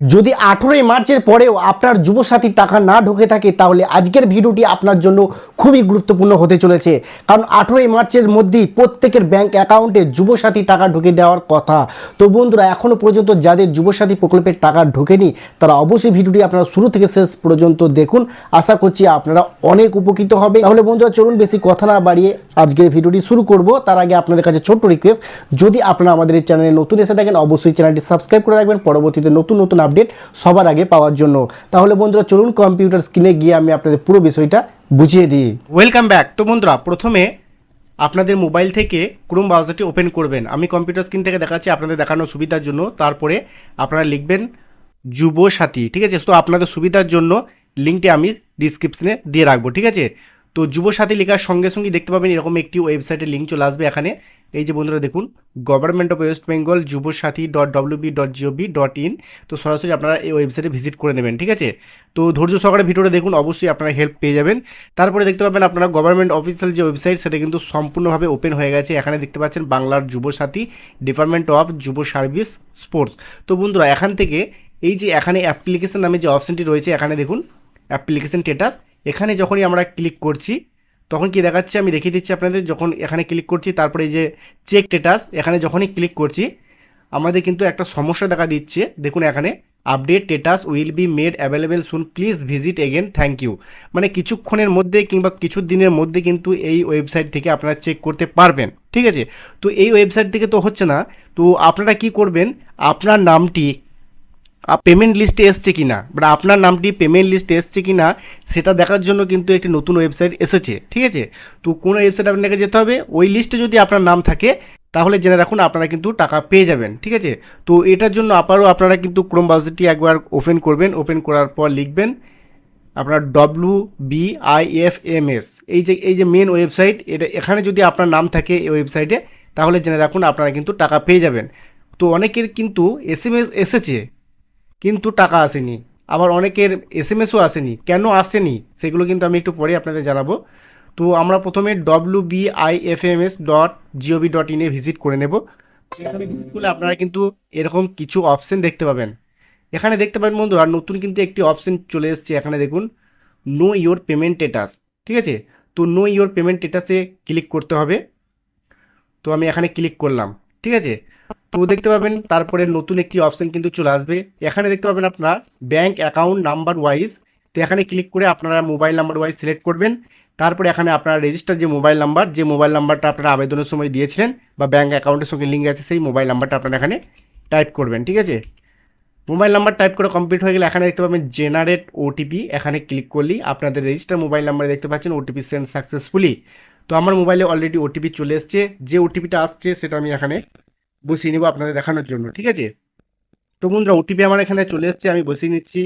যদি 18ই মার্চের পরেও আপনার যুবসাথী টাকা না ঢোকে থাকে তাহলে আজকের ভিডিওটি আপনার জন্য খুবই গুরুত্বপূর্ণ হতে চলেছে। কারণ 18ই মার্চের মধ্যেই প্রত্যেকের ব্যাংক অ্যাকাউন্টে যুবসাথী টাকা ঢুকে দেওয়ার কথা। তো বন্ধুরা, এখনও পর্যন্ত যাদের যুবসাথী প্রকল্পের টাকা ঢোকেনি তারা অবশ্যই ভিডিওটি আপনারা শুরু থেকে শেষ পর্যন্ত দেখুন। আশা করছি আপনারা অনেক উপকৃত হবে। তাহলে বন্ধুরা চলুন বেশি কথা না বাড়িয়ে আজকের ভিডিওটি শুরু করব। তার আগে আপনাদের কাছে ছোট্ট রিকোয়েস্ট, যদি আপনারা আমাদের এই চ্যানেলে নতুন এসে থাকেন অবশ্যই চ্যানেলটি সাবস্ক্রাইব করে রাখবেন পরবর্তীতে নতুন নতুন আপডেট সবার আগে পাওয়ার জন্য। তাহলে বন্ধুরা চলুন কম্পিউটার স্ক্রিনে গিয়ে আমি আপনাদের পুরো বিষয়টা বুঝিয়ে দিই। Welcome back. তো বন্ধুরা, প্রথমে আপনাদের মোবাইল থেকে ক্রোম ব্রাউজারটি ওপেন করবেন। আমি কম্পিউটার স্ক্রিন থেকে দেখাচ্ছি আপনাদের দেখানোর সুবিধার জন্য। তারপরে আপনারা লিখবেন যুবসাথী, ঠিক আছে? তো আপনাদের সুবিধার জন্য লিঙ্কটি আমি ডিসক্রিপশনে দিয়ে রাখবো, ঠিক আছে? তো যুবসাথী লেখার সঙ্গে সঙ্গে দেখতে পাবেন এরকম একটি ওয়েবসাইটের লিঙ্ক চলে আসবে এখানে। এই যে বন্ধুরা দেখুন, গভর্নমেন্ট অফ ওয়েস্ট বেঙ্গল যুবসাথী.wb.gov.in। তো সরাসরি আপনারা এই ওয়েবসাইটে ভিজিট করে নেবেন, ঠিক আছে? তো ধৈর্য সহকারে ভিডিওটা দেখুন, অবশ্যই আপনারা হেল্প পেয়ে যাবেন। তারপরে দেখতে পাবেন আপনারা গভর্নমেন্ট অফিসিয়াল যে ওয়েবসাইট সেটা কিন্তু সম্পূর্ণভাবে ওপেন হয়ে গেছে। এখানে দেখতে পাচ্ছেন বাংলার যুবসাথী, ডিপার্টমেন্ট অফ যুব সার্ভিস স্পোর্টস। তো বন্ধুরা, এখান থেকে এই যে এখানে অ্যাপ্লিকেশন নামে যে অপশানটি রয়েছে এখানে দেখুন অ্যাপ্লিকেশন স্ট্যাটাস। এখানে যখনই আমরা ক্লিক করছি তখন কি দেখাচ্ছে আমি দেখিয়ে দিচ্ছি আপনাদের। যখন এখানে ক্লিক করছি তারপরে এই যে চেক স্ট্যাটাস এখানে যখনই ক্লিক করছি আমাদের কিন্তু একটা সমস্যা দেখা দিচ্ছে। দেখুন এখানে update status will be made available soon, please visit again, thank you. মানে কিছুক্ষণের মধ্যে কিংবা কিছু দিনের মধ্যে কিন্তু এই ওয়েবসাইট থেকে আপনারা চেক করতে পারবেন, ঠিক আছে? তো এই ওয়েবসাইট থেকে তো হচ্ছে না, তো আপনারা কি করবেন, আপনার নামটি পেমেন্ট লিস্টে এসছে কিনা বা আপনার নামটি পেমেন্ট লিস্টে এসছে কিনা সেটা দেখার জন্য কিন্তু একটি নতুন ওয়েবসাইট এসেছে, ঠিক আছে? তো কোনো ওয়েবসাইট আপনাকে যেতে হবে, ওই লিস্টে যদি আপনার নাম থাকে তাহলে জেনে রাখুন আপনারা কিন্তু টাকা পেয়ে যাবেন, ঠিক আছে? তো এটার জন্য আবারও আপনারা কিন্তু ক্রোম ব্রাউজারটি একবার ওপেন করবেন। ওপেন করার পর লিখবেন আপনার WBIFMS, এই যে মেন ওয়েবসাইট, এটা এখানে যদি আপনার নাম থাকে এই ওয়েবসাইটে তাহলে জেনে রাখুন আপনারা কিন্তু টাকা পেয়ে যাবেন। তো অনেকের কিন্তু SMS এসেছে কিন্তু টাকা আসেনি, আবার অনেকের SMS-ও আসেনি। কেন আসেনি সেগুলো কিন্তু আমি একটু পরে আপনাদের জানাবো। তো আমরা প্রথমে WBIFMS.gov.in ভিজিট করে নেব। এখানে ভিজিট করলে আপনারা কিন্তু এরকম কিছু অপশন দেখতে পাবেন। এখানে দেখতে পাবেন বন্ধুরা নতুন কিন্তু একটি অপশন চলে এসেছে। এখানে দেখুন নো ইওর পেমেন্ট স্ট্যাটাস, ঠিক আছে? তো নো ইওর পেমেন্ট স্ট্যাটাসে ক্লিক করতে হবে। তো আমি এখানে ক্লিক করলাম, ঠিক আছে? তো দেখতে পাবেন তারপরে নতুন একটি অপশন কিন্তু চলে আসবে। এখানে দেখতে পাবেন আপনার ব্যাংক অ্যাকাউন্ট নাম্বার ওয়াইজ। তো এখানে ক্লিক করে আপনারা মোবাইল নাম্বার ওয়াইজ সিলেক্ট করবেন। তারপরে এখানে আপনার রেজিস্টার যে মোবাইল নাম্বারটা আপনারা আবেদনের সময় দিয়েছিলেন বা ব্যাংক অ্যাকাউন্টের সঙ্গে লিঙ্ক আছে সেই মোবাইল নাম্বারটা আপনারা এখানে টাইপ করবেন, ঠিক আছে? মোবাইল নাম্বার টাইপ করে কমপ্লিট হয়ে গেলে এখানে দেখতে পাবেন জেনারেট ওটিপি। এখানে ক্লিক করলেই আপনাদের রেজিস্টার মোবাইল নাম্বারে দেখতে পাচ্ছেন ওটিপি সেন্ড সাকসেসফুলি। তো আমার মোবাইলে অলরেডি ওটিপি চলে এসছে। যে ওটিপিটা আসছে সেটা আমি এখানে বসিয়ে নেব আপনাদের দেখানোর জন্য, ঠিক আছে? তো বন্ধুরা ওটিপি আমার এখানে চলে এসছে, আমি বসিয়ে নিচ্ছি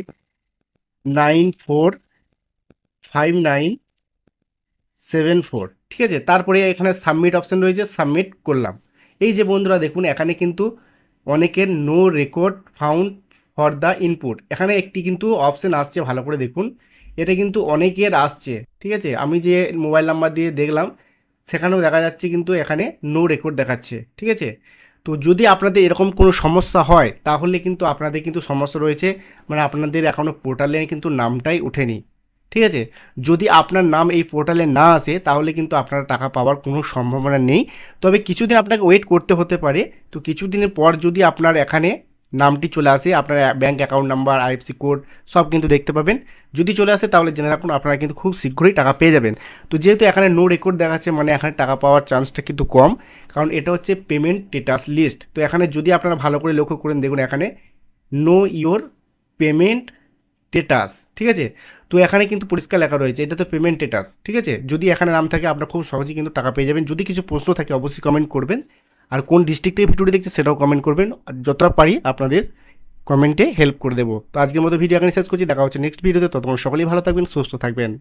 945974, ঠিক আছে? তারপরে এখানে সাবমিট অপশান রয়েছে, সাবমিট করলাম। এই যে বন্ধুরা দেখুন এখানে কিন্তু অনেকের no record found for the input, এখানে একটি কিন্তু অপশান আসছে, ভালো করে দেখুন। এটা কিন্তু অনেকের আসছে, ঠিক আছে? আমি যে মোবাইল নাম্বার দিয়ে দেখলাম সেখানেও দেখা যাচ্ছে কিন্তু এখানে নো রেকর্ড দেখাচ্ছে, ঠিক আছে? তো যদি আপনাদের এরকম কোনো সমস্যা হয় তাহলে কিন্তু আপনাদের কিন্তু সমস্যা রয়েছে, মানে আপনাদের এখনও পোর্টালে কিন্তু নামটাই ওঠেনি, ঠিক আছে? যদি আপনার নাম এই পোর্টালে না আসে তাহলে কিন্তু আপনার টাকা পাওয়ার কোনো সম্ভাবনা নেই। তবে কিছুদিন আপনাকে ওয়েট করতে হতে পারে। তো কিছুদিনের পর যদি আপনার এখানে নামটি চলে আসে, আপনার bank account number, IFSC code সব কিন্তু দেখতে পাবেন। যদি চলে আসে তাহলে জেনে রাখুন আপনারা কিন্তু খুব শীঘ্রই টাকা পেয়ে যাবেন। তো যেহেতু এখানে নো রেকর্ড দেখাচ্ছে মানে এখানে টাকা পাওয়ার চান্সটা কিন্তু কম, কারণ এটা হচ্ছে পেমেন্ট স্ট্যাটাস লিস্ট। তো এখানে যদি আপনারা ভালো করে লক্ষ্য করেন দেখুন এখানে নো ইওর পেমেন্ট স্ট্যাটাস, ঠিক আছে? তো এখানে কিন্তু পরিষ্কার লেখা রয়েছে এটা তো পেমেন্ট স্ট্যাটাস, ঠিক আছে? যদি এখানে নাম থাকে আপনারা খুব সহজেই কিন্তু টাকা পেয়ে যাবেন। যদি কিছু প্রশ্ন থাকে অবশ্যই কমেন্ট করবেন, আর কোন ডিস্ট্রিক্ট থেকে ভিডিওটি দেখছে সেটাও কমেন্ট করবেন। আর যতটা পারি আপনাদের কমেন্টে হেল্প করে দেবো। তো আজকের মতো ভিডিও এখানে শেষ করছি, দেখা হচ্ছে নেক্সট ভিডিওতে। ততক্ষণ সকলেই ভালো থাকবেন, সুস্থ থাকবেন।